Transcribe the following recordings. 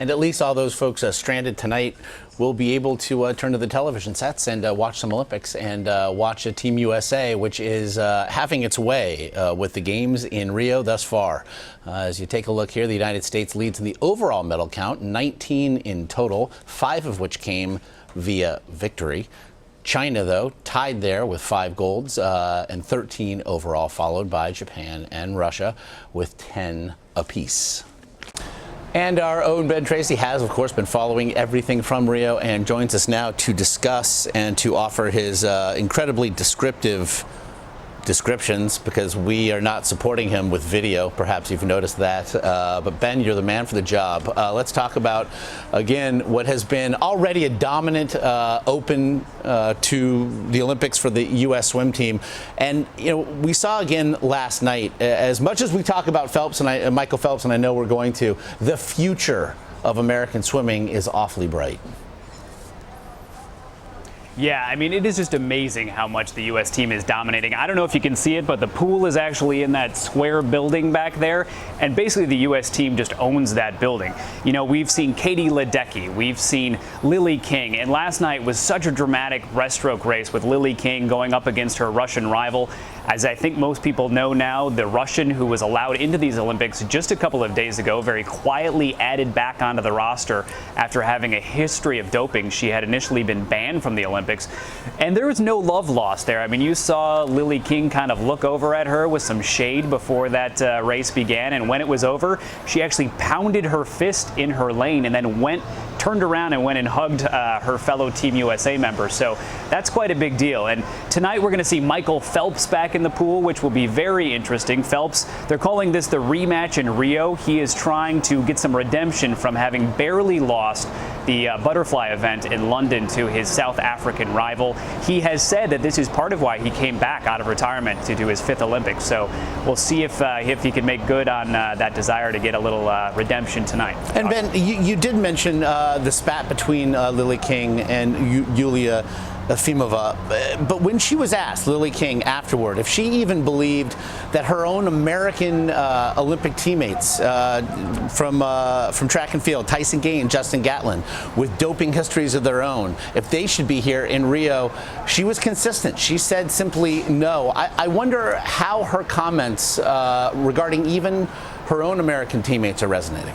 And at least all those folks stranded tonight will be able to turn to the television sets and watch some Olympics and watch a Team USA, which is having its way with the games in Rio thus far. As you take a look here, the United States leads in the overall medal count, 19 in total, 5 of which came via victory. China, though, tied there with 5 golds and 13 overall, followed by Japan and Russia with 10 apiece. And our own Ben Tracy has, of course, been following everything from Rio and joins us now to discuss and to offer his incredibly descriptive descriptions, because we are not supporting him with video. Perhaps you've noticed that. But Ben, you're the man for the job. Let's talk about, again, what has been already a dominant open to the Olympics for the U.S. swim team. And, you know, we saw again last night, as much as we talk about Phelps and Michael Phelps, and I know we're going to, the future of American swimming is awfully bright. Yeah, I mean, it is just amazing how much the U.S. team is dominating. I don't know if you can see it, but the pool is actually in that square building back there, and basically the U.S. team just owns that building. You know, we've seen Katie Ledecky, we've seen Lilly King, and last night was such a dramatic breaststroke race with Lilly King going up against her Russian rival. As I think most people know now, the Russian who was allowed into these Olympics just a couple of days ago very quietly added back onto the roster after having a history of doping. She had initially been banned from the Olympics. And there was no love lost there. I mean, you saw Lilly King kind of look over at her with some shade before that race began. And when it was over, she actually pounded her fist in her lane and then turned around and went and hugged her fellow Team USA member. So that's quite a big deal. And tonight we're going to see Michael Phelps back in the pool, which will be very interesting. Phelps, they're calling this the rematch in Rio. He is trying to get some redemption from having barely lost the butterfly event in London to his South African rival. He has said that this is part of why he came back out of retirement to do his 5th Olympics. So we'll see if he can make good on that desire to get a little redemption tonight. And Ben, you did mention the spat between Lilly King and Yulia Efimova, but when she was asked, Lilly King, afterward, if she even believed that her own American Olympic teammates from track and field, Tyson Gay and Justin Gatlin, with doping histories of their own, if they should be here in Rio, she was consistent. She said simply no. I wonder how her comments regarding even her own American teammates are resonating.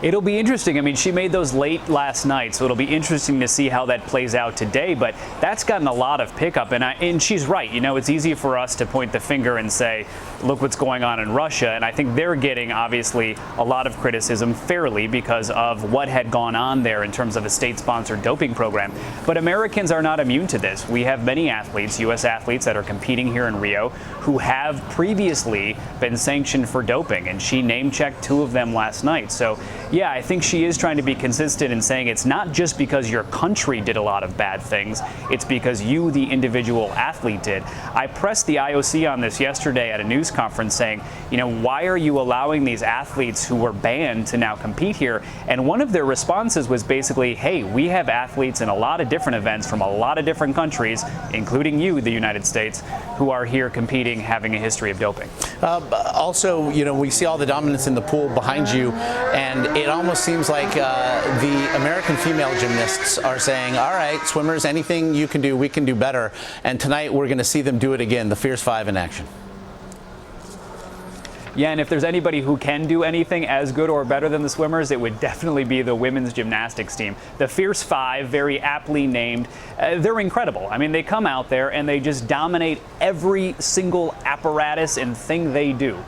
It'll be interesting. I mean, she made those late last night, so it'll be interesting to see how that plays out today. But that's gotten a lot of pickup, and she's right. You know, it's easy for us to point the finger and say, look what's going on in Russia. And I think they're getting, obviously, a lot of criticism fairly because of what had gone on there in terms of a state-sponsored doping program. But Americans are not immune to this. We have many athletes, U.S. athletes, that are competing here in Rio who have previously been sanctioned for doping, and she name-checked 2 of them last night. So, yeah, I think she is trying to be consistent in saying it's not just because your country did a lot of bad things, it's because you, the individual athlete, did. I pressed the IOC on this yesterday at a news conference saying, you know, why are you allowing these athletes who were banned to now compete here? And one of their responses was basically, hey, we have athletes in a lot of different events from a lot of different countries, including you, the United States, who are here competing, having a history of doping. Also, you know, we see all the dominance in the pool behind you, and it almost seems like the American female gymnasts are saying, all right, swimmers, anything you can do, we can do better. And tonight we're going to see them do it again, the Fierce 5 in action. Yeah, and if there's anybody who can do anything as good or better than the swimmers, it would definitely be the women's gymnastics team. The Fierce 5, very aptly named, they're incredible. I mean, they come out there and they just dominate every single apparatus and thing they do.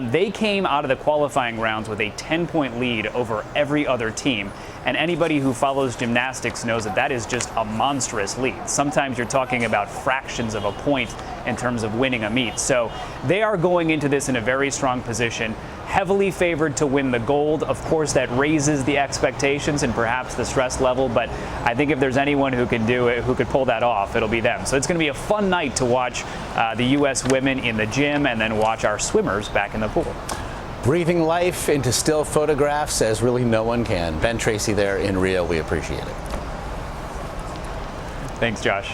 They came out of the qualifying rounds with a 10-point lead over every other team. And anybody who follows gymnastics knows that that is just a monstrous lead. Sometimes you're talking about fractions of a point in terms of winning a meet. So they are going into this in a very strong position, heavily favored to win the gold. Of course, that raises the expectations and perhaps the stress level, but I think if there's anyone who can do it, who could pull that off, it'll be them. So it's going to be a fun night to watch the U.S. women in the gym and then watch our swimmers back in the pool. Breathing life into still photographs as really no one can. Ben Tracy there in Rio, we appreciate it. Thanks, Josh.